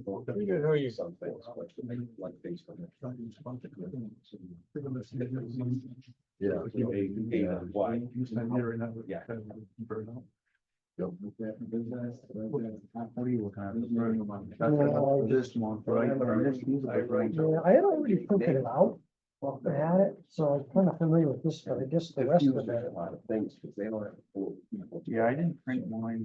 Pretty good, how are you? Some things, but like things from it. Yeah. Why? Yeah. This one, right? Yeah, I had already printed it out. I had it, so I'm kind of familiar with this, but I guess the rest of it. A lot of things, because they don't have. Yeah, I didn't print mine.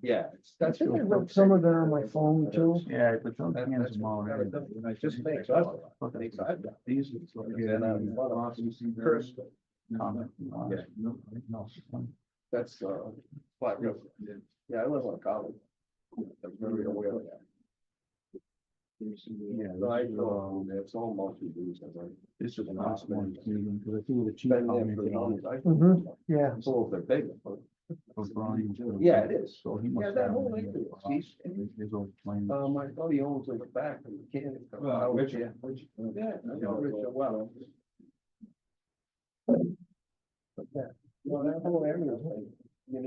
Yeah. I think I wrote some of that on my phone too. Yeah, but don't hands them all. Just makes us. These. First. Comment. Yeah. That's, Flat River. Yeah, I live on college. I'm very aware of that. Yeah. So I know, it's all multi-use, I think. This is the last one, because I think the chief Been there commented for on years. I think Mhm, yeah. It's a little bit bigger, but. Brian. Yeah, it is. So he Yeah, must that have. whole area is decent. His old plane. My buddy owns in the back of the can. Richard. Yeah, I know Richard well. Yeah, well, that whole area is like. I mean,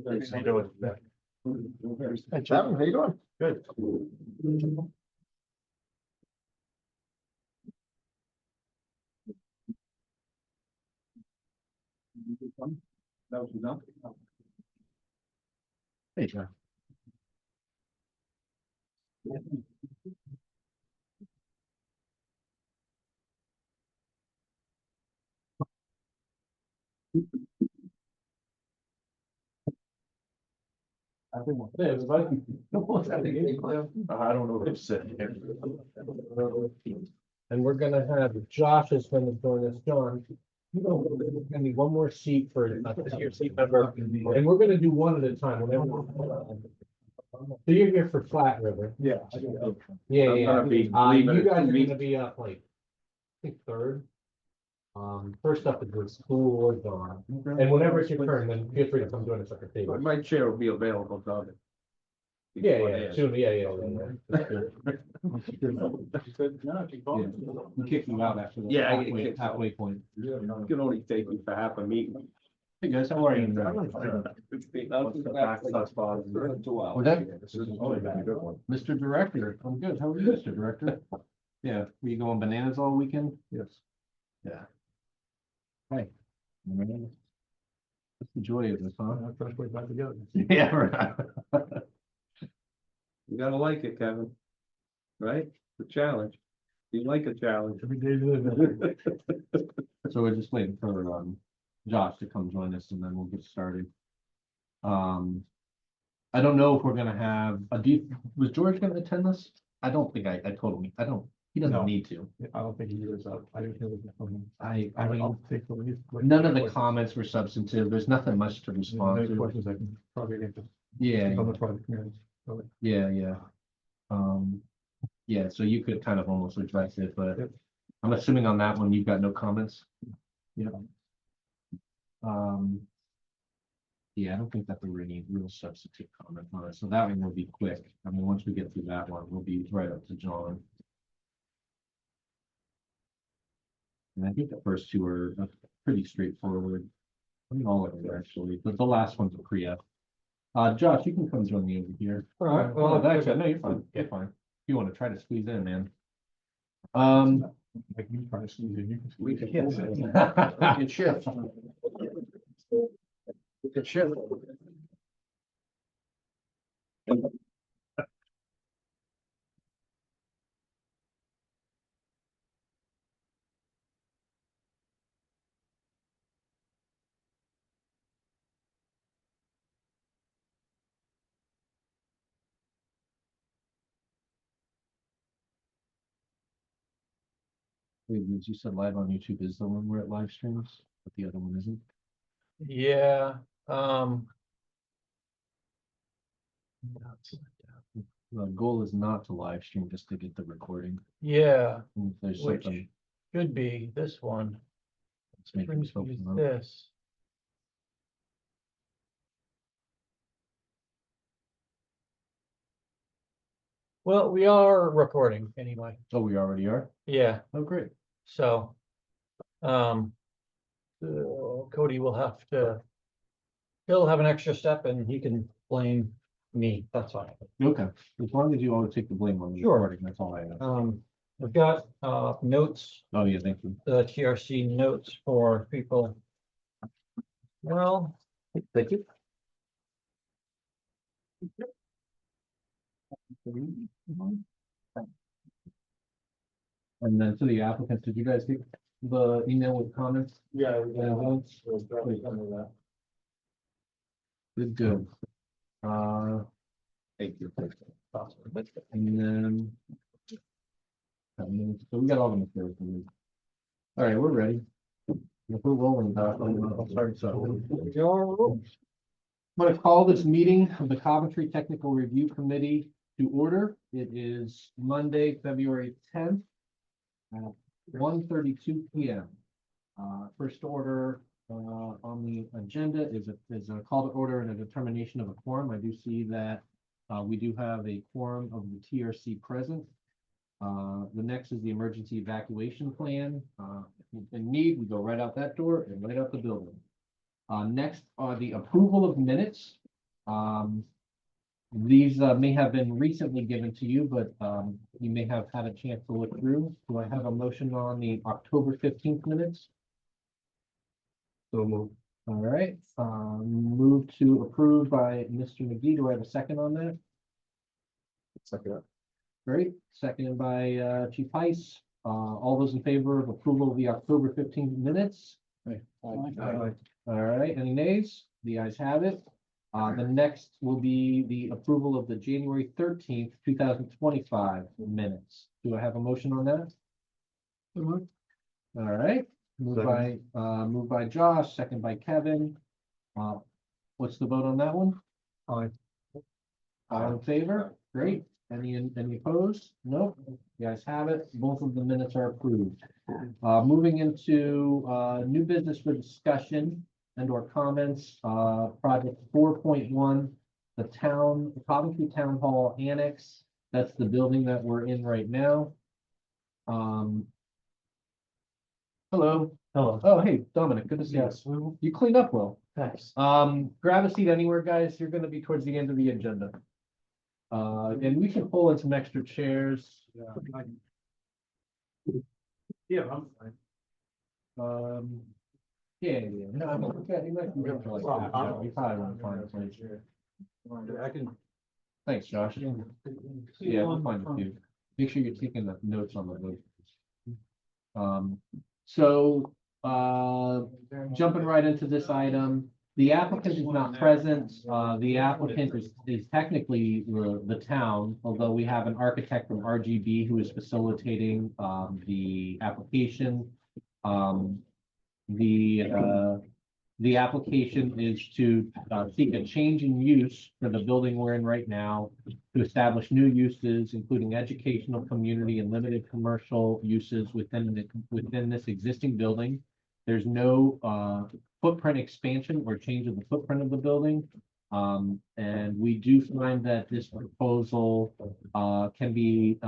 it's How you doing? Hey, Chapman, how you doing? Good. That was enough. Hey, John. Hey, everybody. I don't know who's sitting here. And we're gonna have, Josh is gonna join us, John. You know, there's gonna be one more seat for this year's seat member, and we're gonna do one at a time, whenever. So you're here for Flat River. Yeah. Yeah, I'm yeah. gonna be You leaving at guys are 2 gonna be up like, I think third. First up is the school or John, and whenever it's your turn, then feel free to come join us at the table. My chair will be available, Doug. Yeah, yeah, soon, yeah. We kicked you out after the. Yeah, I get kicked out. Halfway point. I can only take you for half a meeting. Hey guys, how are you? Was Mr. Director, I'm good. How are you, Mr. Director? Yeah, were you going bananas all weekend? Yes. Yeah. Hey. That's the joy of this, huh? Fresh way back together. Yeah, right. You gotta like it, Kevin. Right? The challenge. You like a challenge. Every day you live. So we're just waiting for Josh to come join us and then we'll get started. I don't know if we're gonna have was George gonna attend this? I don't think I don't, he doesn't No. need to. I don't think he is up. I didn't hear it from him. I mean, I'll take the lead. none of the comments were substantive. There's nothing much to respond Any to. questions I can probably answer. Yeah, On the project committee. yeah. Yeah, so you could kind of almost address it, but Yep. I'm assuming on that one, you've got no comments. Yeah. Yeah, I don't think that there were any real substantive comments on it, so that one will be quick. I mean, once we get through that one, we'll be right up to John. And I think the first two are pretty straightforward. I mean, all of them actually, but the last one's a pre-F. Josh, you can come join me over here. All right, Well, well, actually, no, you're fine, you're fine. If you want to try to squeeze in, man. Like me trying to squeeze in, you can We squeeze can, in. we can shift. We can shift. Wait, Liz, you said live on YouTube is the one where it live streams, but the other one isn't. Yeah, The goal is not to live stream, just to get the recording. yeah, And if there's which something, should be this one. let's make Brings this open me up. this. Well, we are recording anyway, Oh, we already are? yeah, Oh, great. so. Cody will have to. He'll have an extra step and he can blame me, that's all. Okay, as long as you always take the blame on the Sure. recording, that's all I ask. We've got, notes, Oh, yeah, thank you. the TRC notes for people. Well, Thank you. And then to the applicants, did you guys get the email with comments? Yeah. votes? Good, good. Thank you. And then. So we got all the materials. we need. All right, we're ready. If we're rolling, I'll start. So I'm going to call this meeting of the Coventry Technical Review Committee to order. It is Monday, February 10th. At 1:32 p.m. First order on the agenda is a call to order and a determination of a quorum. I do see that we do have a quorum of the TRC present. The next is the emergency evacuation plan. In need, we go right out that door and right out the building. Next are the approval of minutes. These may have been recently given to you, but you may have had a chance to look through. Do I have a motion on the October 15th minutes? So move. All right, move to approve by Mr. McGee. Do I have a second on that? Second. Great, seconded by Chief Heiss. All those in favor of approval of the October 15th minutes? All right, any nays? The ayes have it. The next will be the approval of the January 13th, 2025 minutes. Do I have a motion on that? All right, moved by Josh, second by Kevin. What's the vote on that one? Aye. All in favor? Great. Any opposed? Nope. You guys have it. Both of the minutes are approved. Moving into new business for discussion and or comments, project 4.1, the Coventry Town Hall Annex. That's the building that we're in right now. Hello. Hello. Oh, hey, Dominic, good to see you. Yes, You cleaned up well. thanks. Grab a seat anywhere, guys. You're gonna be towards the end of the agenda. And we can pull in some extra chairs. Yeah, I'm fine. Yeah. No, I mean, okay, you might be here for like half an hour. You probably want to find a place. I can. Thanks, Josh. Yeah, we'll find a few. Make sure you're taking the notes on the vote. So, jumping right into this item, the applicant is not present. The applicant is technically the town, although we have an architect from RGB who is facilitating the application. The application is to seek a change in use for the building we're in right now, to establish new uses, including educational, community, and limited commercial uses within this existing building. There's no footprint expansion or change of the footprint of the building. And we do find that this proposal can be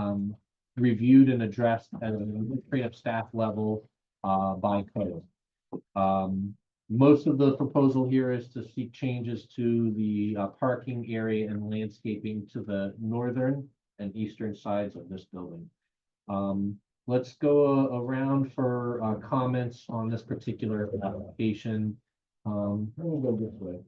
reviewed and addressed at an administrative staff level by code. Most of the proposal here is to seek changes to the parking area and landscaping to the northern and eastern sides of this building. Let's go around for comments on this particular application. We'll go this way.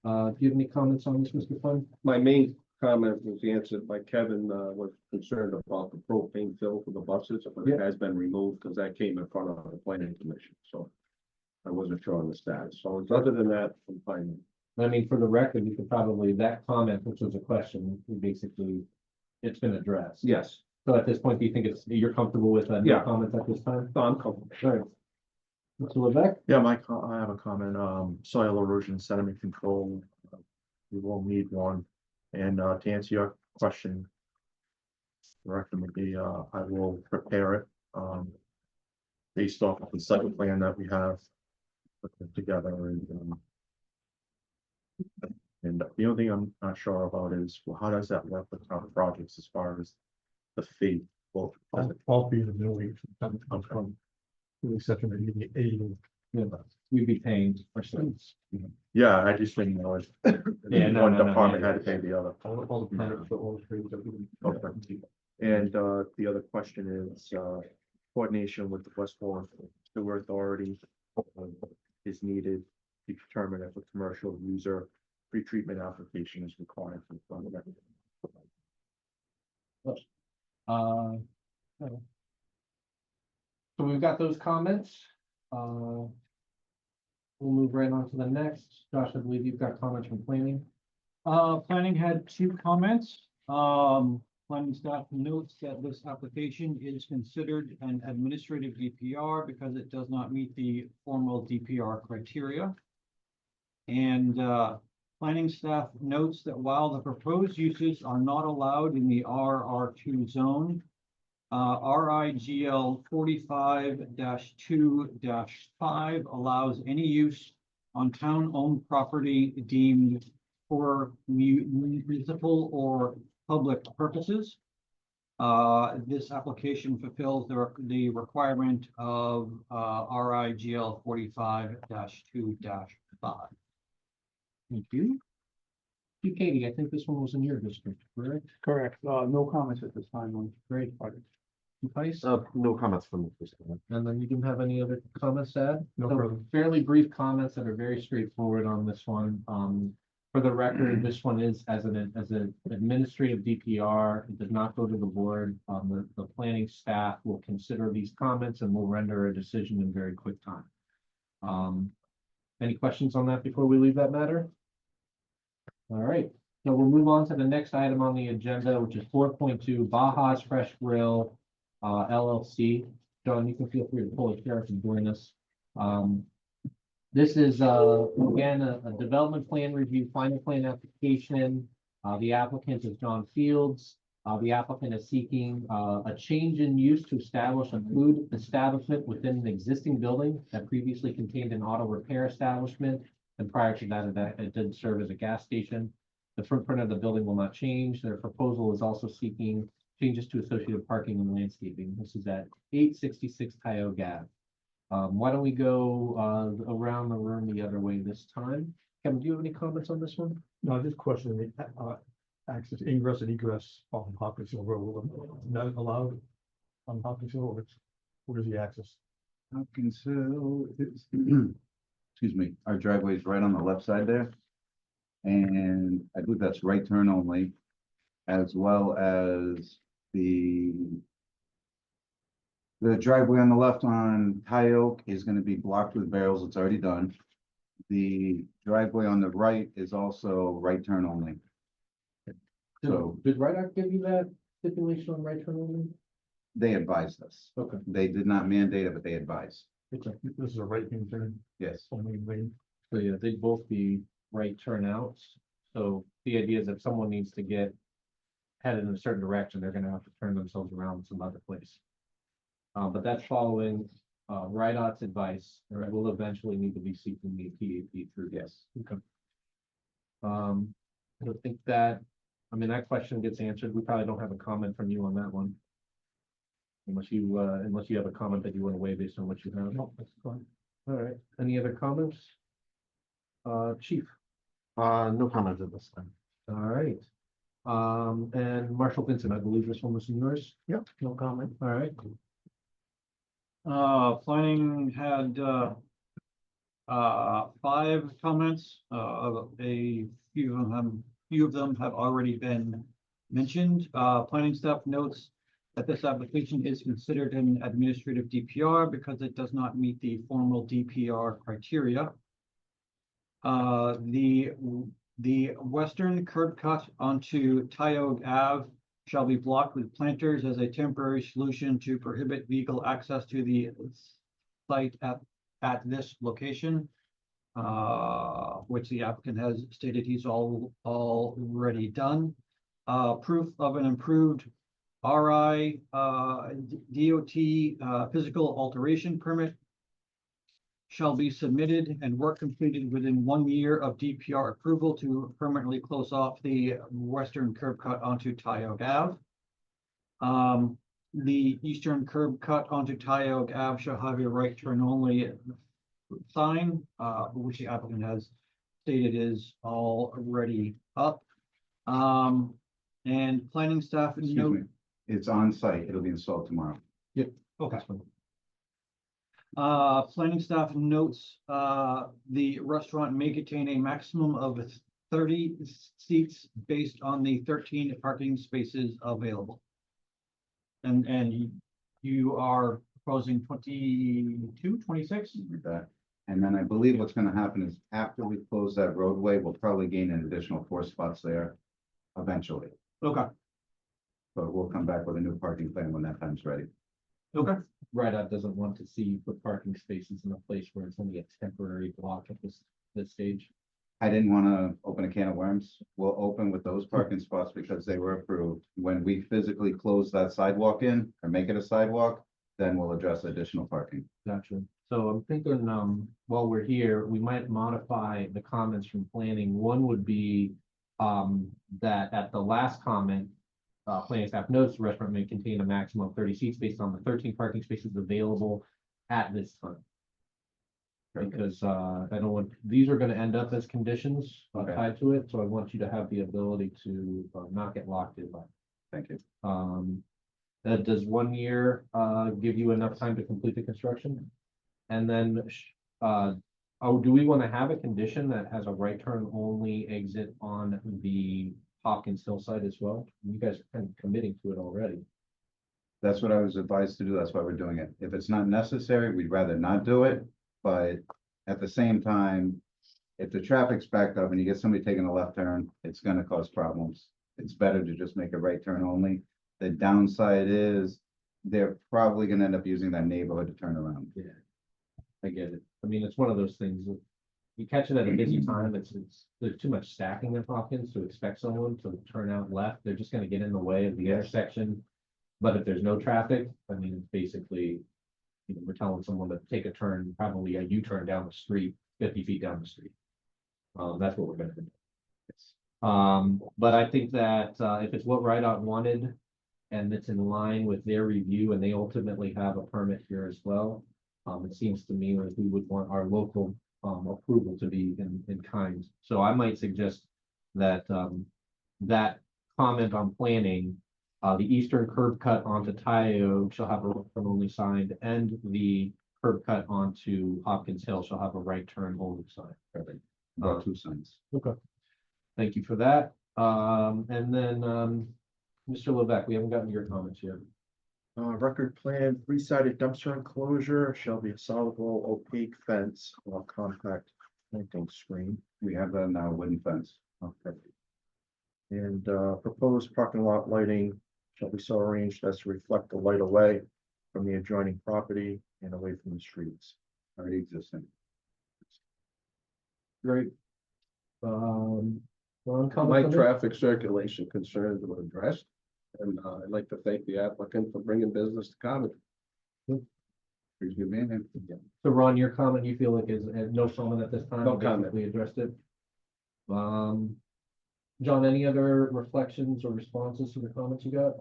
Do you have any comments on this, Mr. Fun? My main comment was answered by Kevin, was concerned about the propane fill for the buses, but it has been removed because that came in front of the planning commission, so I wasn't sure on the status. So other than that, I'm fine. I mean, for the record, you could probably, that comment, which was a question, basically, it's been addressed. Yes, So at this point, do you think you're comfortable with no Yeah. comments at this time? I'm comfortable. All right. Mr. Levesque? Yeah, I have a comment, soil erosion sediment control, we will need one. And, to answer your question, the record would be, I will prepare it, based off of the site plan that we have put together and the only thing I'm not sure about is, well, how does that work with town projects as far as the fee? Well, does it- I'll be the new week. Okay. Really such an 80. Yeah. we'd be paying ourselves. Yeah, I just didn't know if Yeah, no, one no, no, department yeah. had to pay the other. All the planets, but all the trees that we- Okay. And the other question is coordination with the Westmore Sewer Authority is needed to determine if a commercial user pretreatment application is required for the project. So we've got those comments. We'll move right on to the next. Josh, I believe you've got comments from planning. Planning had 2 comments. Planning staff notes that this application is considered an administrative DPR because it does not meet the formal DPR criteria. And planning staff notes that while the proposed uses are not allowed in the RR2 zone, RIGL 45-2-5 allows any use on town-owned property deemed for municipal or public purposes. This application fulfills the requirement of RIGL 45-2-5. Thank you. You, Katie, I think this one was in your district, correct? Correct. No comments at this time on. Great. You, Tice? No comments from the first one. And then you didn't have any other comments to add? No So problem. fairly brief comments that are very straightforward on this one. For the record, this one is as an administrative DPR. It does not go to the board. The planning staff will consider these comments and will render a decision in very quick time. Any questions on that before we leave that matter? All right, so we'll move on to the next item on the agenda, which is 4.2 Baja's Fresh Grill LLC. John, you can feel free to pull a chair and join us. This is again a development plan review, final plan application. The applicant is John Fields. The applicant is seeking a change in use to establish a food establishment within an existing building that previously contained an auto repair establishment. And prior to that, it did serve as a gas station. The footprint of the building will not change. Their proposal is also seeking changes to associated parking and landscaping. This is at 866 Tioga Ave. Why don't we go around the room the other way this time? Kevin, do you have any comments on this one? No, just questioning the access, ingress and egress on Hopkins Hill Road. Not allowed on Hopkins Hill, or what is the access? Hopkins Hill is, excuse me, our driveway is right on the left side there. And I believe that's right turn only, as well as the driveway on the left on High Oak is going to be blocked with barrels. It's already done. The driveway on the right is also right turn only. So Did RIDOC give you that stipulation on right turn only? they advised us. Okay. They did not mandate it, but they advised. Okay. This is a right hand turn, Yes. only lane. So yeah, they'd both be right turnouts. So the idea is if someone needs to get headed in a certain direction, they're gonna have to turn themselves around some other place. But that's following RIDOC's advice, or it will eventually need to be seeking the PAP through this. Okay. I don't think that, I mean, that question gets answered. We probably don't have a comment from you on that one. Unless you have a comment that you want to weigh based on what you have. No, that's fine. All right, any other comments? Chief, No comments at this time. all right. And Marshall Vincent, I believe this one was yours. Yep, no comment. All right, Planning had 5 comments. A few of them have already been mentioned. Planning staff notes that this application is considered an administrative DPR because it does not meet the formal DPR criteria. The western curb cut onto Tioga Ave shall be blocked with planters as a temporary solution to prohibit vehicle access to the site at this location, which the applicant has stated he's already done. Proof of an improved RI DOT physical alteration permit shall be submitted and work completed within 1 year of DPR approval to permanently close off the western curb cut onto Tioga Ave. The eastern curb cut onto Tioga Ave shall have a right turn only sign, which the applicant has stated is already up. And planning staff Excuse note. me, it's on site, it'll be installed tomorrow. Okay. Planning staff notes, the restaurant may contain a maximum of 30 seats based on the 13 parking spaces available. And you are proposing 22, 26? With that. And then I believe what's gonna happen is after we close that roadway, we'll probably gain an additional 4 spots there eventually. Okay, But we'll come back with a new parking plan when that time's ready. okay, RIDOT doesn't want to see you put parking spaces in a place where it's only a temporary block at this stage. I didn't wanna open a can of worms. We'll open with those parking spots because they were approved. When we physically close that sidewalk in or make it a sidewalk, then we'll address additional parking. Gotcha. So I'm thinking, while we're here, we might modify the comments from planning. One would be, that at the last comment, planning staff notes the restaurant may contain a maximum of 30 seats based on the 13 parking spaces available at this time. Because, I don't want, these are gonna end up as conditions Okay. tied to it, so I want you to have the ability to, not get locked in by. Thank you. Does 1 year give you enough time to complete the construction? And then, do we want to have a condition that has a right turn only exit on the Hopkins Hillside as well? You guys are kind of committing to it already. That's what I was advised to do. That's why we're doing it. If it's not necessary, we'd rather not do it. But at the same time, if the traffic's backed up and you get somebody taking a left turn, it's gonna cause problems. It's better to just make a right turn only. The downside is they're probably gonna end up using that neighborhood to turn around. Yeah. I get it. I mean, it's one of those things. You catch it at a busy time, there's too much stacking at Hopkins to expect someone to turn out left. They're just gonna get in the way of the intersection. But if there's no traffic, I mean, it's basically, you know, we're telling someone to take a turn, probably a U-turn down the street, 50 feet down the street. That's what we're gonna do. But I think that, if it's what RIDOT wanted and it's in line with their review and they ultimately have a permit here as well, it seems to me like we would want our local, approval to be in kind. So I might suggest that, that comment on planning, the eastern curb cut onto Tyo shall have a right turn only sign, and the curb cut onto Hopkins Hill shall have a right turn only sign. About 2 signs. Okay. Thank you for that. And then, Mr. Levesque, we haven't gotten your comments yet. Record plan, 3-sided dumpster enclosure shall be a solidable opaque fence or compact planting screen. We have that now, wooden fence. Okay. And proposed parking lot lighting shall be so arranged as to reflect the light away from the adjoining property and away from the streets. Already existing. Great. Ron, My comment? traffic circulation concerns were addressed, and I'd like to thank the applicant for bringing business to Coventry. Appreciate being here. So Ron, your comment, you feel like is no comment at this time? No You comment. basically addressed it. John, any other reflections or responses to the comments you got?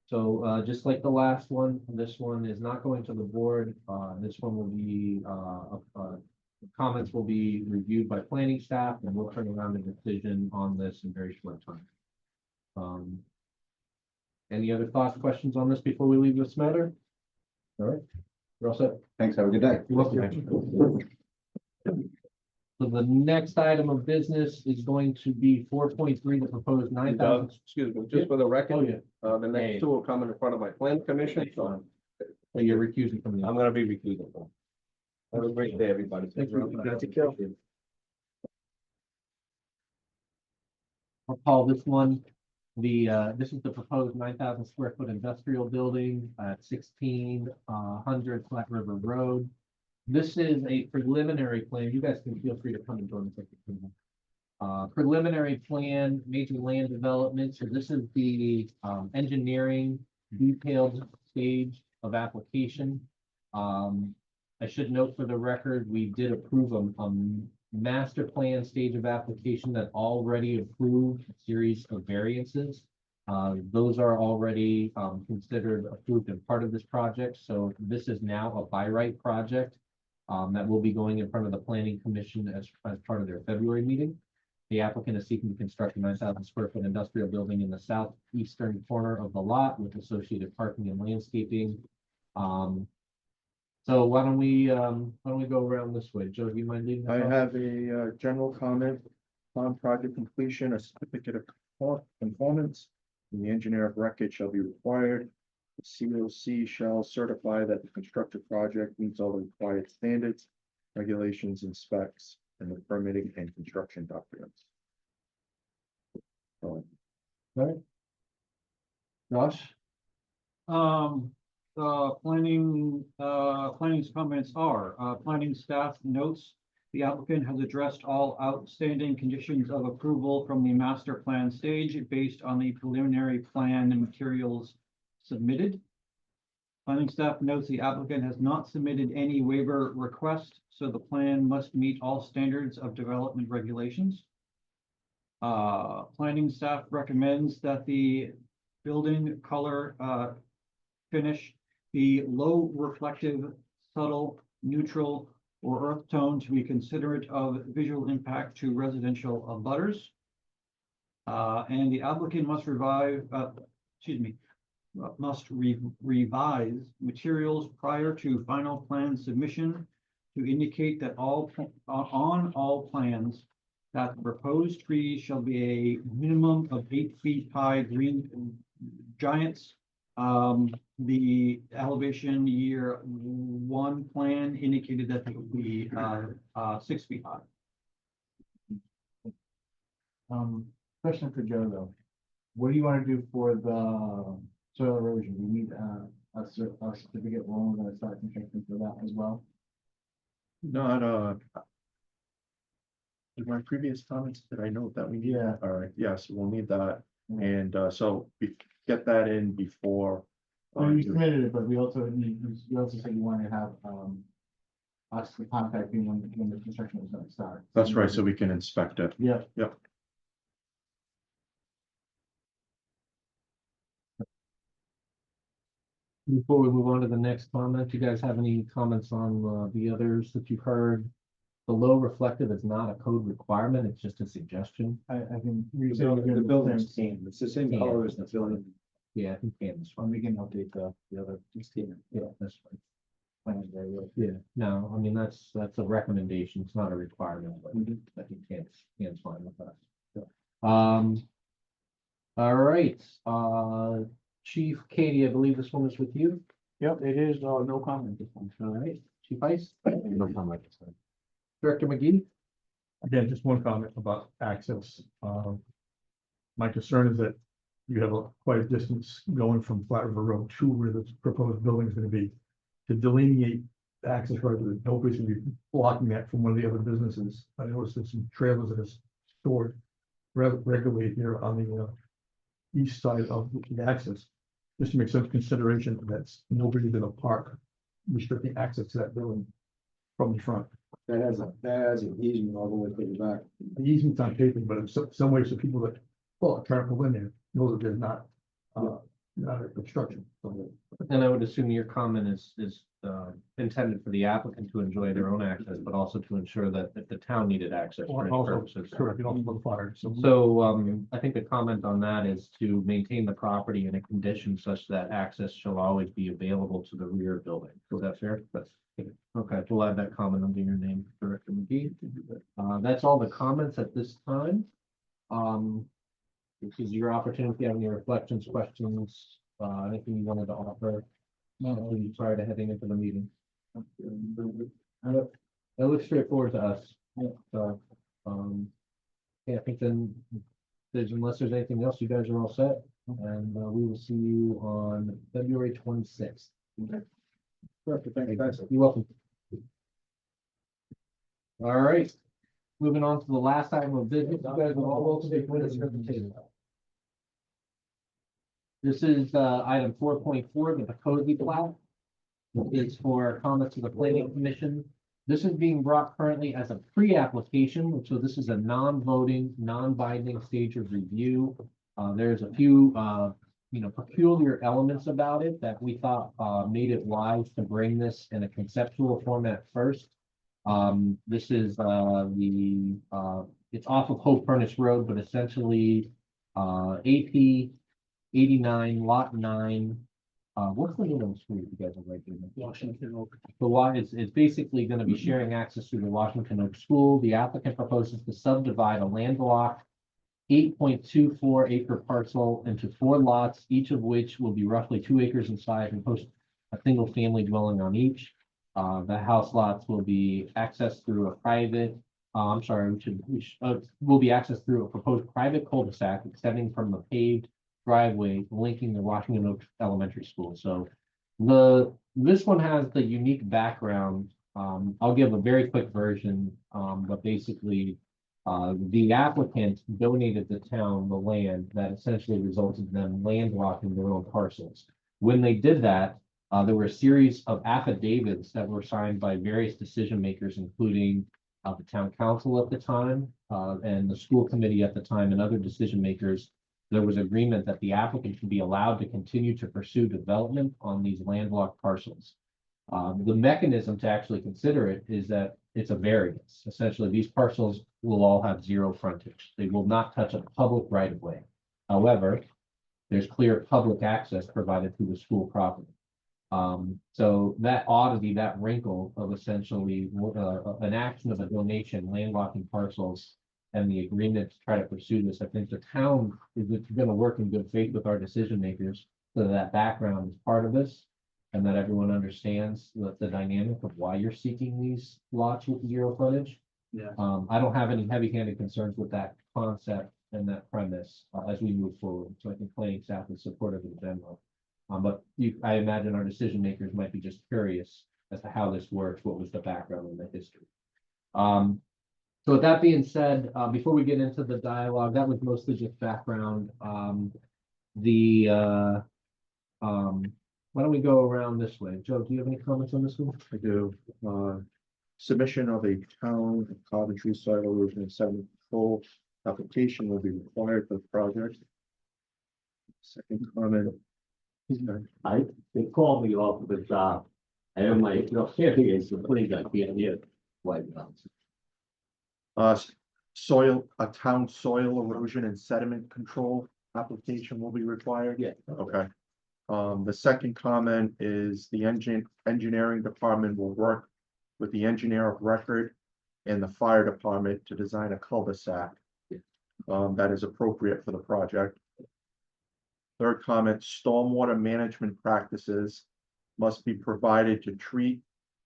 So, just like the last one, this one is not going to the board. This one will be, comments will be reviewed by planning staff, and we'll turn around a decision on this in very short time. Any other thoughts, questions on this before we leave this matter? All right, we're all set. Thanks, have a good day. You're welcome. So the next item of business is going to be 4.3, the proposed 9,000. Excuse me, just for the Oh, record, yeah. the next two will come in front of my plan commission, so So you're recusing from the. I'm gonna be recusing. Have a great day, everybody. Thank you. Take care. Paul, this one, this is the proposed 9,000 square foot industrial building at 1600 Flat River Road. This is a preliminary plan. You guys can feel free to come and join us. Preliminary plan, major land development. So this is the engineering detailed stage of application. I should note for the record, we did approve a master plan stage of application that already approved a series of variances. Those are already considered approved and part of this project. So this is now a by right project. that will be going in front of the planning commission as part of their February meeting. The applicant is seeking to construct a 9,000 square foot industrial building in the southeastern corner of the lot with associated parking and landscaping. So why don't we go around this way? Joe, do you mind leading? us I off? have a general comment on project completion, a certificate of conformance. The engineer of record shall be required. The COC shall certify that the constructed project meets all the required standards, regulations, and specs, and the permitting and construction documents. So, Josh? Planning's comments are, planning staff notes the applicant has addressed all outstanding conditions of approval from the master plan stage based on the preliminary plan and materials submitted. Planning staff notes the applicant has not submitted any waiver request, so the plan must meet all standards of development regulations. Planning staff recommends that the building color finish be low reflective, subtle, neutral, or earth tone to be considerate of visual impact to residential abutters. And the applicant must revise materials prior to final plan submission to indicate that on all plans that the proposed trees shall be a minimum of 8 feet high green giants. The elevation year 1 plan indicated that it would be 6 feet high. Question for Joe though. What do you want to do for the soil erosion? We need a certificate. We're going to start construction for that as well. not, in my previous comments, did I note that we need? Yeah. All right, yes, we'll need that, and, so we get that in before. We submitted it, but we also need, you also said you wanted to have, us to contact you when the construction was going to start. That's right, so we can inspect it. Yeah. Yep. Before we move on to the next comment, do you guys have any comments on the others that you've heard? The low reflective is not a code requirement, it's just a suggestion. I can. The building's same, it's the same Yeah. color as the building. Yeah, I think Candace. We can update the other. Yeah, that's fine. Plans there, yeah. Yeah, no, I mean, that's a recommendation, it's not a requirement, but I think Can's fine with that. All right, Chief Katie, I believe this one is with you. Yep, it is, no comment this one. All right, Chief Ice, No comment this one. Director McGee. Again, just one comment about access. My concern is that you have quite a distance going from Flat River Road to where the proposed building is going to be. To delineate the access road, nobody's going to be blocking that from one of the other businesses. I noticed there's some trailers that are stored regularly here on the east side of the access. Just to make some consideration that nobody's going to park restricting access to that building from the front. That has an easement all the way to the back. The easement's on paper, but in some ways, the people that, well, trying to pull in there, know that there's not a obstruction. And I would assume your comment is intended for the applicant to enjoy their own access, but also to ensure that if the town needed access for any Also, purposes. correct, you don't put fire, so. So, I think the comment on that is to maintain the property in a condition such that access shall always be available to the rear building. Is that fair? Okay, we'll add that comment under your name, Director McGee. That's all the comments at this time. This is your opportunity if you have any reflections, questions, anything you wanted to offer. Prior to heading into the meeting. That looks straightforward to us. So, yeah, I think then, unless there's anything else, you guys are all set, and we will see you on February 26th. Perfect, thank you, guys. You're welcome. All right, moving on to the last item of business. You guys are all welcome to join us here at the table. This is item 4.4, the Picozzi Plat. It's for comments to the planning commission. This is being brought currently as a pre-application, so this is a non-voting, non-binding stage of review. There's a few peculiar elements about it that we thought made it wise to bring this in a conceptual format first. This is it's off of Hope Furnace Road, but essentially AP 89 Lot 9. What's the name of the street you guys are right there? Washington Oak. The one is basically going to be sharing access to the Washington Oak School. The applicant proposes to subdivide a landlocked 8.24 acre parcel into 4 lots, each of which will be roughly 2 acres in size and host a single family dwelling on each. The house lots will be accessed through a private, will be accessed through a proposed private cul-de-sac extending from the paved driveway linking the Washington Oak Elementary School. So this one has the unique background. I'll give a very quick version, but basically the applicant donated the town the land that essentially resulted in them landlocking their own parcels. When they did that, there were a series of affidavits that were signed by various decision makers, including the town council at the time and the school committee at the time and other decision makers. There was agreement that the applicant should be allowed to continue to pursue development on these landlocked parcels. The mechanism to actually consider it is that it's a variance. Essentially, these parcels will all have 0 frontage. They will not touch a public right of way. However, there's clear public access provided through the school property. So that oddity, that wrinkle of essentially an action of a donation, landlocking parcels, and the agreement to try to pursue this, I think the town is going to work in good faith with our decision makers so that background is part of this and that everyone understands the dynamic of why you're seeking these lots with 0 frontage. Yeah. I don't have any heavy-handed concerns with that concept and that premise as we move forward. So I think planning staff is supportive in general. But I imagine our decision makers might be just curious as to how this works, what was the background and the history. So with that being said, before we get into the dialogue, that was mostly just background. Why don't we go around this way? Joe, do you have any comments on this one? I do. Submission of a town of Coventry soil erosion and sediment control application will be required for the project. Second comment. They called me off the job. I have my, camping is the place I can't hear. Like, A town soil erosion and sediment control application will be required. Yeah. Okay. The second comment is the engineering department will work with the engineer of record and the fire department to design a cul-de-sac. That is appropriate for the project. Third comment, stormwater management practices must be provided to treat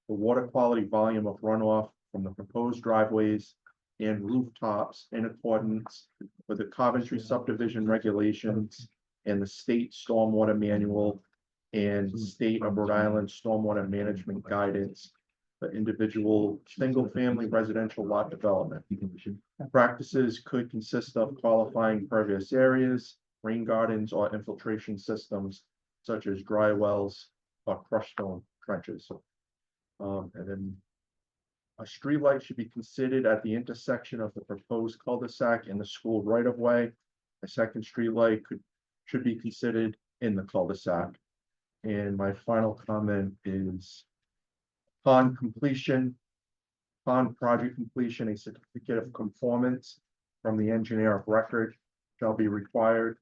the water quality volume of runoff from the proposed driveways and rooftops in accordance with the Coventry subdivision regulations and the state stormwater manual and state of Rhode Island stormwater management guidance for individual single-family residential lot development. Practices could consist of qualifying pervious areas, rain gardens, or infiltration systems such as dry wells or crushed stone trenches. And then a streetlight should be considered at the intersection of the proposed cul-de-sac and the school right-of-way. A second streetlight should be considered in the cul-de-sac. And my final comment is upon project completion, a certificate of conformance from the engineer of record shall be required.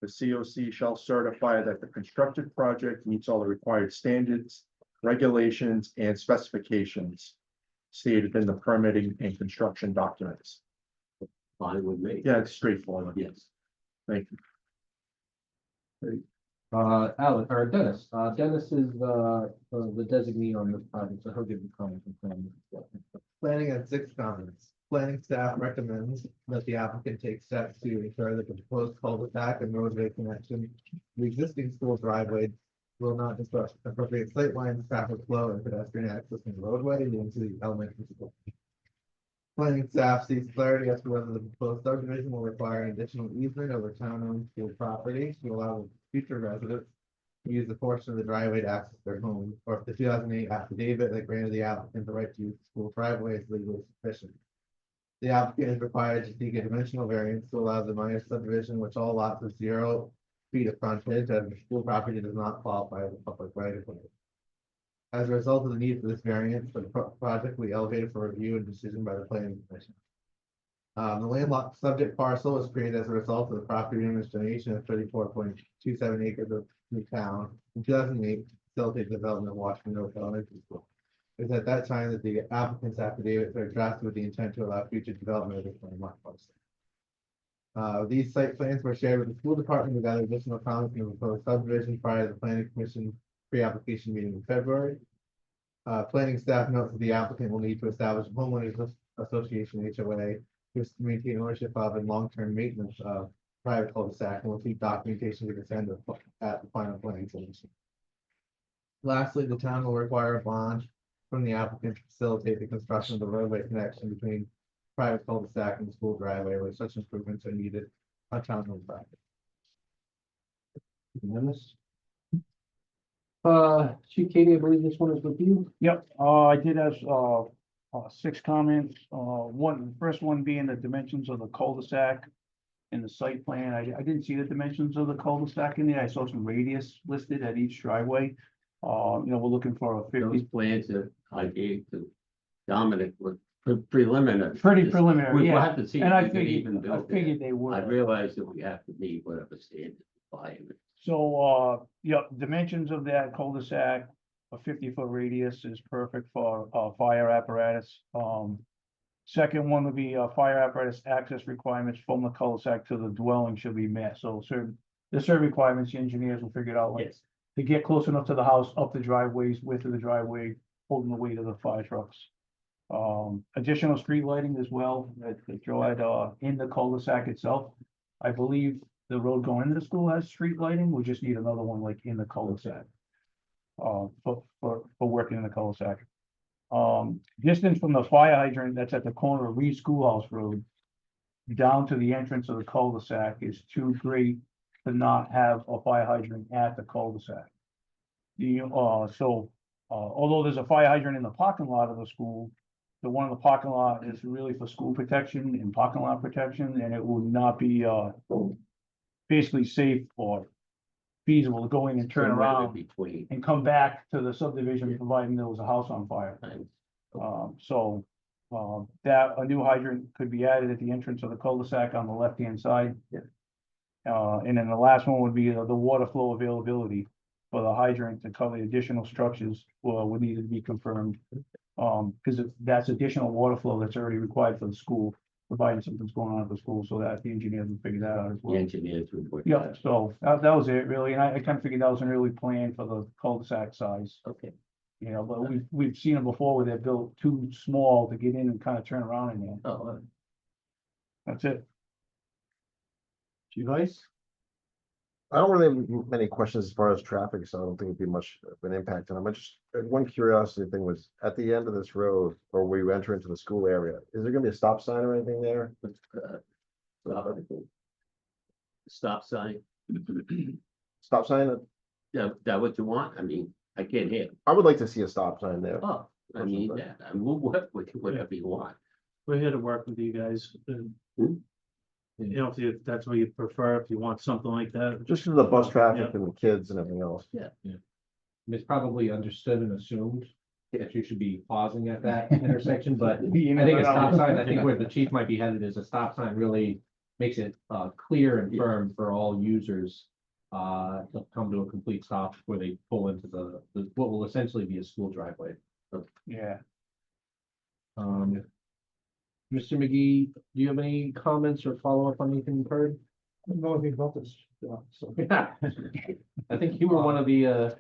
The COC shall certify that the constructed project meets all the required standards, regulations, and specifications stated in the permitting and construction documents. fine with me. Yeah, it's straightforward. Yes. Thank you. Alan, or Dennis, Dennis is the designee on this project, so he'll give you comments and plans. Planning had 6 comments. Planning staff recommends that the applicant take steps to ensure that the proposed cul-de-sac and roadway connection, the existing school driveway will not disrupt appropriate sight lines, traffic flow, and pedestrian access in the roadway into the elementary school. Planning staff seeks clarity as to whether the proposed subdivision will require an additional easement over town-owned school property to allow future residents to use the portion of the driveway to access their home, or if the 2008 affidavit that granted the applicant the right to use the school driveway is legally sufficient. The applicant is required to seek a dimensional variance to allow the minor subdivision, which all lots of 0 feet of frontage, as the school property does not qualify as a public right of way. As a result of the need for this variance, the project will be elevated for review and decision by the planning commission. The landlocked subject parcel was created as a result of the property owner's donation of 34.27 acres of new town in 2008 to facilitate development of Washington Road Elementary School. It was at that time that the applicant's affidavits are drafted with the intent to allow future development of this landlocked parcel. These site plans were shared with the school department to gather additional comments in the proposed subdivision prior to the planning commission pre-application meeting in February. Planning staff notes that the applicant will need to establish a homeowners association HOA to maintain ownership of and long-term maintenance of private cul-de-sac and will keep documentation to be sent at the final planning solution. Lastly, the town will require a bond from the applicant to facilitate the construction of the roadway connection between private cul-de-sac and the school driveway where such improvements are needed on town-owned property. Chief Katie, I believe this one is with you. Yep, I did have, 6 comments, first one being the dimensions of the cul-de-sac in the site plan. I didn't see the dimensions of the cul-de-sac in there. I saw some radius listed at each driveway. We're looking for a Those 50, plans that I gave to Dominic were preliminary. pretty preliminary, We'll yeah. have to see. And if I we can even figured, I build figured it. they I were. realize that we have to meet whatever standard requirement. So, dimensions of that cul-de-sac, a 50-foot radius is perfect for, fire apparatus. Second one would be, fire apparatus access requirements from the cul-de-sac to the dwelling should be met. So there's certain requirements, the engineers will figure it out, like Yes. to get close enough to the house, up the driveways, width of the driveway, holding the weight of the fire trucks. Additional street lighting as well, that Joe had, in the cul-de-sac itself. I believe the road going into the school has street lighting, we just need another one like in the cul-de-sac. For working in the cul-de-sac. Distance from the fire hydrant that's at the corner of Reed Schoolhouse Road down to the entrance of the cul-de-sac is too great to not have a fire hydrant at the cul-de-sac. Although there's a fire hydrant in the parking lot of the school, the one in the parking lot is really for school protection and parking lot protection, and it will not be, basically safe or feasible to go in and turn Somewhere in around between. and come back to the subdivision, providing there was a house on fire. That a new hydrant could be added at the entrance of the cul-de-sac on the left-hand side. And then the last one would be the water flow availability for the hydrant to cover the additional structures, would need to be confirmed. Because that's additional water flow that's already required for the school, providing something's going on at the school, so that the engineers will figure that out as The well. engineers would work. Yeah, that out. so that was it really, and I kind of figured that was an early plan for the cul-de-sac size. Okay. But we've seen them before where they're built too small to get in and kind of turn around in there. Oh, That's it. Chief Ice? I don't really have many questions as far as traffic, so I don't think it'd be much of an impact on them. I just, one curiosity thing was, at the end of this road, or where you enter into the school area, is there gonna be a stop sign or anything there? Stop sign. Stop sign? Yeah, that what you want? I mean, I can't hear. I would like to see a stop sign there. Oh, I mean, yeah, and we'll work with you, whatever you want. We're here to work with you guys. If that's what you prefer, if you want something like that. Just for the bus traffic and the kids and everything else. It's probably understood and assumed that you should be pausing at that intersection, but I think a stop sign, I think where the chief might be headed is a stop sign really makes it clear and firm for all users to come to a complete stop before they pull into the what will essentially be a school driveway. Yeah. Mr. McGee, do you have any comments or follow-up on anything you've heard? I don't know anything about this. I think you were one of the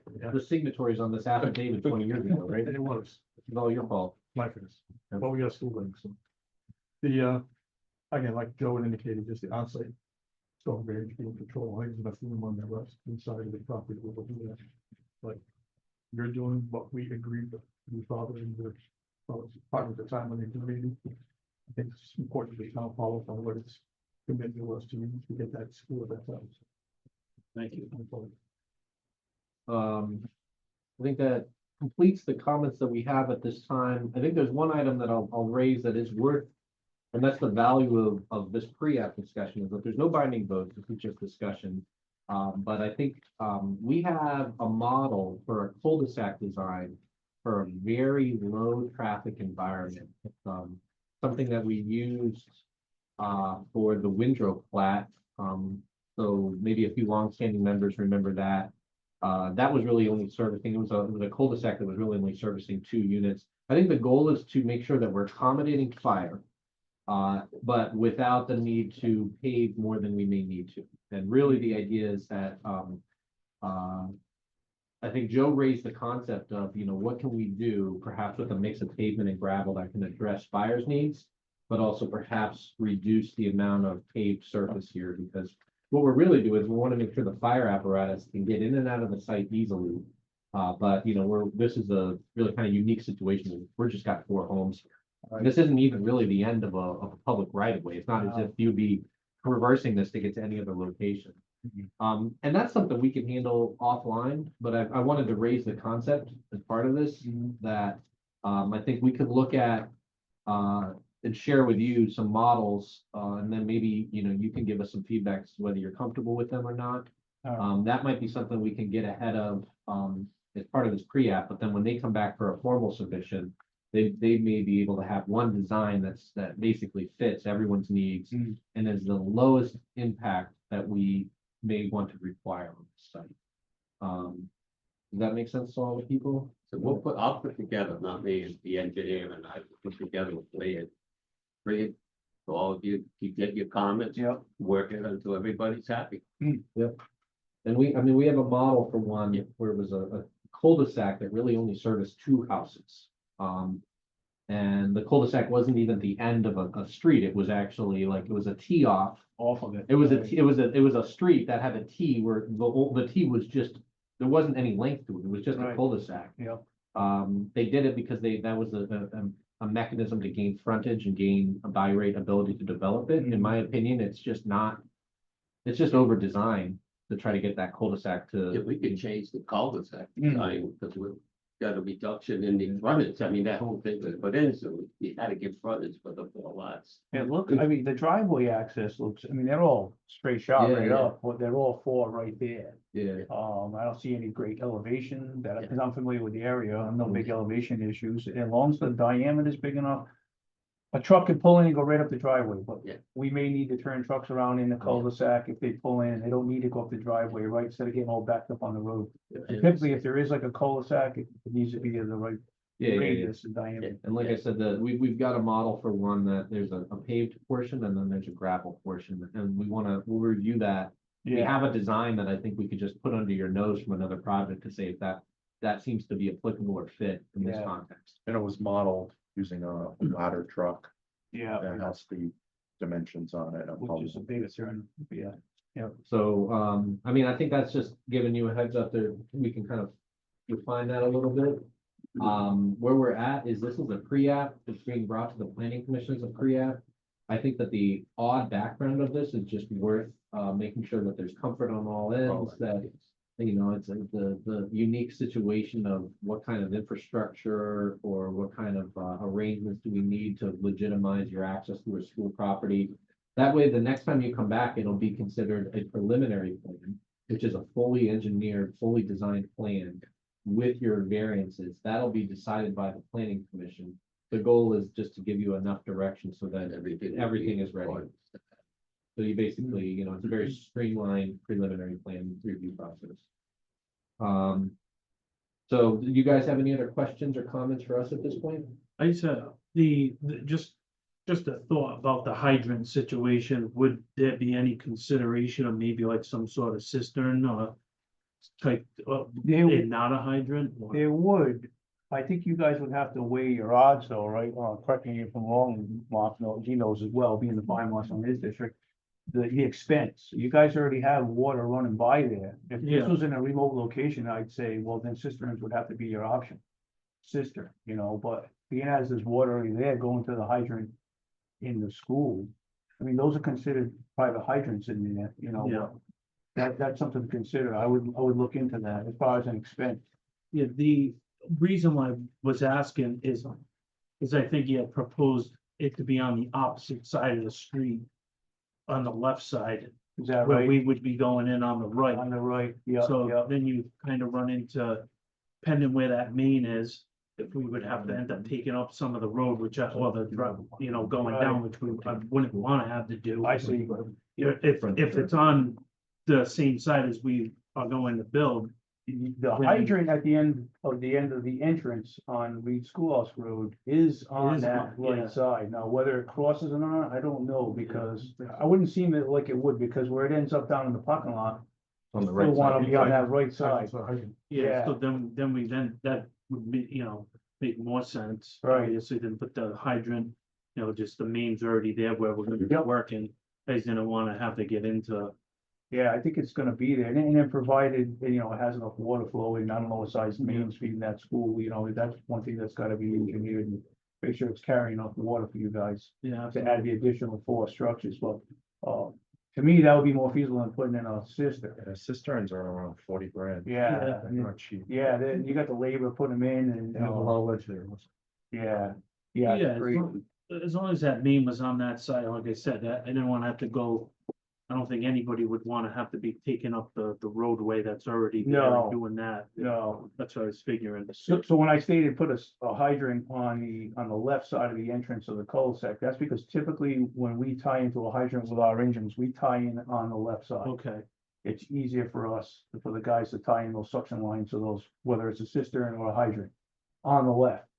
signatories on this affidavit 20 years ago, right? It was It's all your fault. my fault, but we got school links. So. The, again, like Joe had indicated, just the onsite storm drainage being control, I think there's nothing on the rest inside of the property, we'll do that. Like, you're doing what we agreed with, we thought in the, part of the time when you're meeting. I think it's important to town follow on what its commitment was to get that school at that time. Thank you. I think that completes the comments that we have at this time. I think there's one item that I'll raise that is worth, and that's the value of this pre-app discussion, is that there's no binding vote, this is just discussion. But I think, we have a model for a cul-de-sac design for a very low traffic environment. It's, something that we used, for the Windrow Plat. So maybe a few longstanding members remember that. That was really only servicing, it was a cul-de-sac that was really only servicing 2 units. I think the goal is to make sure that we're accommodating fire, but without the need to pave more than we may need to. And really the idea is that, I think Joe raised the concept of, what can we do perhaps with a mix of pavement and gravel that can address fire's needs, but also perhaps reduce the amount of paved surface here, because what we're really doing is we want to make sure the fire apparatus can get in and out of the site easily. But this is a really kind of unique situation. We're just got 4 homes here. This isn't even really the end of a public right of way. It's not as if you'd be reversing this to get to any other location. And that's something we can handle offline, but I wanted to raise the concept as part of this, that I think we could look at and share with you some models, and then maybe, you can give us some feedback as to whether you're comfortable with them or not. That might be something we can get ahead of, as part of this pre-app, but then when they come back for a formal submission, they may be able to have one design that basically fits everyone's needs and is the lowest impact that we may want to require on the site. Does that make sense to all the people? So I'll put together, not me as the engineer, and I put together a plan. Bring it to all of you, you get your comments, work it until everybody's happy. Yep. And we have a model for one where it was a cul-de-sac that really only serviced 2 houses. And the cul-de-sac wasn't even the end of a street. It was actually it was a tee off of it. It was a street that had a T where the T was just, there wasn't any length to it. It was just a cul-de-sac. Yeah. They did it because that was a mechanism to gain frontage and gain a buy rate ability to develop it. In my opinion, it's just over designed to try to get that cul-de-sac to. If we could change the cul-de-sac design, because we've got a reduction in the frontage, I mean, that whole thing was put in, so we had to give frontage for the 4 lots. And look, I mean, the driveway access looks, they're all straight shot right Yeah. up, but they're all 4 right there. Yeah. I don't see any great elevation because I'm familiar with the area, no big elevation issues, as long as the diameter is big enough. A truck could pull in and go right up the driveway, but we may need to turn trucks around in the cul-de-sac if they pull in, they don't need to go up the driveway, right, instead of getting all backed up on the road. And typically, if there is like a cul-de-sac, it needs to be in the right radius and diameter. And like I said, we've got a model for one that there's a paved portion and then there's a gravel portion, and we'll review that. We have a design that I think we could just put under your nose from another project to say if that seems to be applicable or fit in this context. And it was modeled using a ladder truck Yeah. that has the dimensions on it. Which is a big concern, So, I think that's just giving you a heads up there. We can kind of refine that a little bit. Where we're at is this is a pre-app. It's being brought to the planning commission as a pre-app. I think that the odd background of this is just worth making sure that there's comfort on all ends, that it's the unique situation of what kind of infrastructure or what kind of arrangements do we need to legitimize your access to a school property. That way, the next time you come back, it'll be considered a preliminary plan, which is a fully engineered, fully designed plan with your variances. That'll be decided by the planning commission. The goal is just to give you enough direction so that everything is ready. So you basically, it's a very streamlined preliminary plan review process. So do you guys have any other questions or comments for us at this point? I said, just a thought about the hydrant situation. Would there be any consideration of maybe like some sort of cistern or type of, not a hydrant? or- There would, I think you guys would have to weigh your odds though, right? Correct me if I'm wrong, Mark, he knows as well, being the fire marshal in his district. The expense, you guys already have water running by there. If this was in a remote location, I'd say, well, then cisterns would have to be your option. Cistern, but being as there's water already there going to the hydrant in the school. Those are considered private hydrants in there, that's something to consider. I would look into that as far as an expense. Yeah, the reason why I was asking is I think you had proposed it to be on the opposite side of the street, on the left side, Is that where right? we would be going in on the right. On the right, yeah, So yeah. then you kind of run into, depending where that main is, if we would have to end up taking up some of the road, which, or the, going down, which I wouldn't want to have to do. I see. If it's on the same side as we are going to build, The hydrant at the end of the entrance on Reed Schoolhouse Road is on Is that on, right yeah. side. Now, whether it crosses or not, I don't know, because I wouldn't seem it like it would, because where it ends up down in the parking lot. On the Still right want to side. be on that right side. yeah, so then that would be, make more sense. Right. Obviously, than put the hydrant, just the main's already there where we're gonna be Yep. working. He's gonna wanna have to get into. Yeah, I think it's gonna be there, and then provided, it has enough water flow, and I don't know what size mains feeding that school, that's one thing that's gotta be engineered, and make sure it's carrying enough water for you guys Yeah. to add the additional 4 structures, but, to me, that would be more feasible than putting in a cistern. Yeah, cisterns are around 40 grand. Yeah, They're not cheap. yeah, then you got the labor putting them in, and, They have a lot of ledge there. yeah, Yeah, yeah, great. as long as that main was on that side, like I said, I didn't wanna have to go. I don't think anybody would wanna have to be taking up the roadway that's already there No. and doing that. No. That's what I was figuring. So when I stated put a hydrant on the left side of the entrance of the cul-de-sac, that's because typically when we tie into a hydrant with our engines, we tie in on the left side. Okay, It's easier for us, for the guys to tie in those suction lines to those, whether it's a cistern or a hydrant, on the left.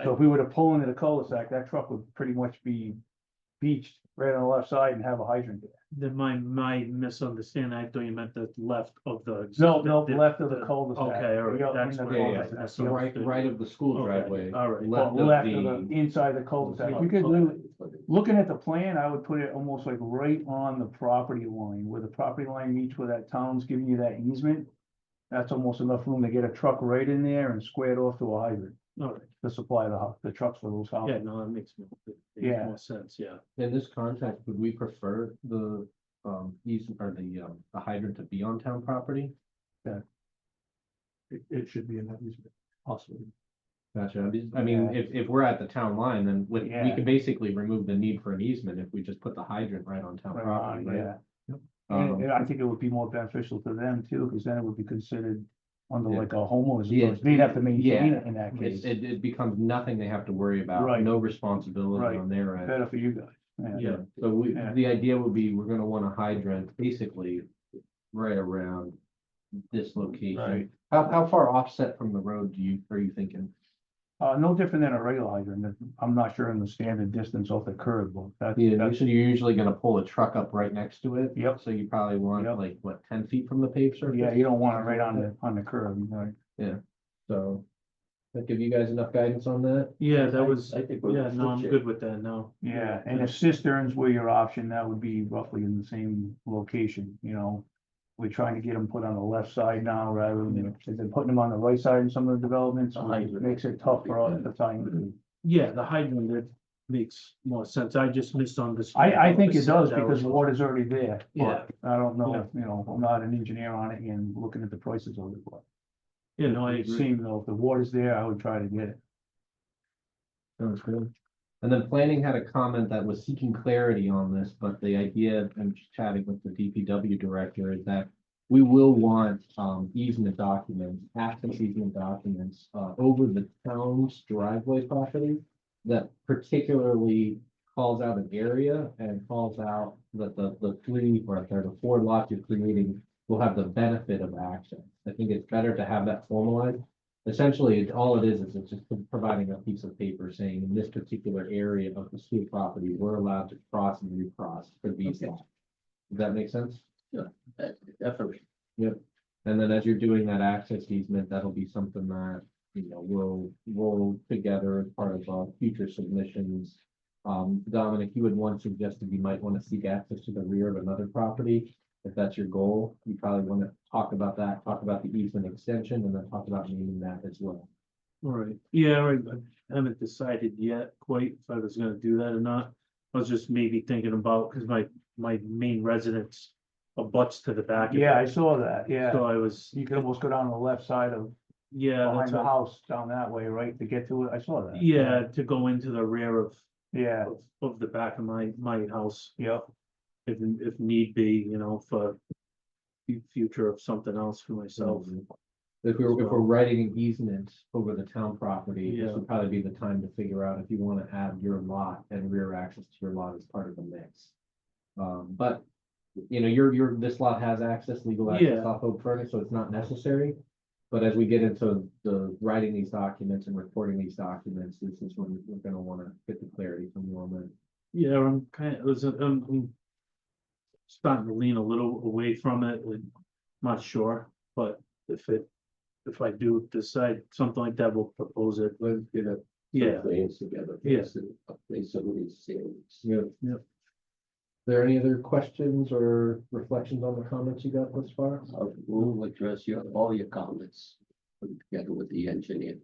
So if we were to pull into the cul-de-sac, that truck would pretty much be beached right on the left side and have a hydrant there. then my misunderstanding, I thought you meant the left of the. No, left of the cul-de-sac. Okay, all right, Yeah, that's in the what- Yeah, cul-de-sac. yeah, so right of the school Okay, driveway. all right. Left Well, of left of the, the, inside the cul-de-sac. You could literally, looking at the plan, I would put it almost like right on the property line, where the property line meets where that town's giving you that easement. That's almost enough room to get a truck right in there and square it off to a hydrant All right, to supply the trucks for those yeah, houses. no, that makes Yeah. more sense, yeah. in this context, would we prefer the, easement or the hydrant to be on town property? It should be in that easement. Possibly. Gotcha. I mean, if we're at the town line, then we Yeah. can basically remove the need for an easement if we just put the hydrant right on town Right property, on, right? yeah. Um, And I think it would be more beneficial to them too, because then it would be considered under Yeah. like a homeowner's, Yeah. association. They'd have to maintain Yeah. it in that case. it becomes nothing they have to worry about, Right. no responsibility Right. on their end. Better for you guys. Yeah, so Yeah. the idea would be, we're gonna want a hydrant basically right around this location. Right. How far offset from the road are you thinking? No different than a regular hydrant. I'm not sure in the standard distance off the curb, but that's, Yeah, that's, you're usually gonna pull a truck up right next to it. Yep. So you probably want Yep. like, what, 10 feet from the paved surface? yeah, you don't want it right on the curb, right? So, that give you guys enough guidance on that? Yeah, that was, I think we're yeah, no, I'm switch it. good with that now. Yeah, and if cisterns were your option, that would be roughly in the same location, We're trying to get them put on the left side now rather than, if they're putting them on the right side in some of the developments, it makes it tough for us to tie in. Yeah, the hydrant, that makes more sense. I just misunderstood. I think it does That because was- water's already there. but Yeah. I don't know, Yeah. I'm not an engineer on it and looking at the prices of it, but. Yeah, no, I It agree. seemed though, if the water's there, I would try to get it. Sounds good. And then planning had a comment that was seeking clarity on this, but the idea, I'm just chatting with the DPW director, is that we will want easement documents, access easement documents, over the town's driveway property that particularly calls out an area and calls out that the 4 lots you're creating will have the benefit of access. I think it's better to have that formalized. Essentially, all it is it's just providing a piece of paper saying in this particular area of the school property, we're allowed to cross and recross for these lots. Does that make sense? Definitely. Yep. And then as you're doing that access easement, that'll be something that, we'll roll together as part of future submissions. Dominic, you had once suggested you might want to seek access to the rear of another property. If that's your goal, you probably want to talk about that, talk about the easement extension, and then talk about naming that as well. All right, yeah, all right, I haven't decided yet quite if I was gonna do that or not. I was just maybe thinking about, because my main residence abuts to the back. of Yeah, I it. saw that, yeah. So I was, You could almost go down the left side of, yeah, behind that's the what, house, down that way, right, to get to it, I saw that. yeah, to go into the rear Yeah, of the back of my house. yep, if need be, you know, for future of something else for myself. If we're writing an easement over the town property, this Yeah. would probably be the time to figure out if you wanna add your lot and rear access to your lot as part of the mix. But, you know, this lot has access, legal access Yeah. off Oak Furnace, so it's not necessary. But as we get into the writing these documents and recording these documents, this is when we're gonna wanna get the clarity from you on that. Yeah, I'm starting to lean a little away from it, and not sure, but if I do decide something like that, we'll propose it. Let's get a Yeah, plans together. Yeah. Update some of these things. Yeah. Yep. There any other questions or reflections on the comments you got thus far? We'll address all your comments put it together with the engineer.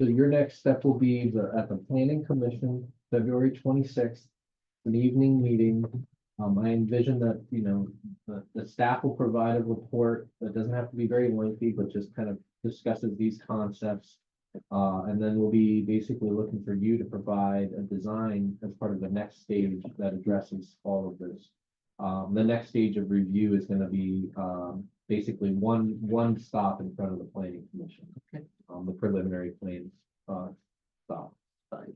So your next step will be at the planning commission, February 26th, an evening meeting. I envision that, you know, the staff will provide a report that doesn't have to be very lengthy, but just kind of discusses these concepts. And then we'll be basically looking for you to provide a design as part of the next stage that addresses all of this. The next stage of review is gonna be, basically one stop in front of the planning commission. Okay. The preliminary plans, stop. Fine.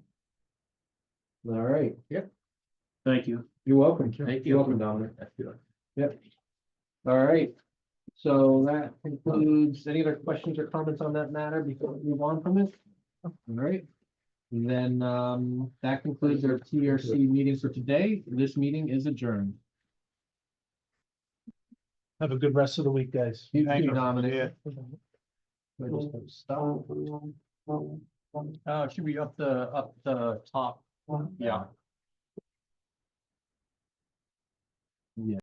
All right, thank you. you're welcome. Thank You're you. welcome, Dominic. Yep. All right, so that concludes, any other questions or comments on that matter before we move on from it? All right. And then, that concludes our TRC meeting for today. This meeting is adjourned. Have a good rest of the week, guys. You Thank too, you. Dominic. Stop. It should be up the top. Yeah.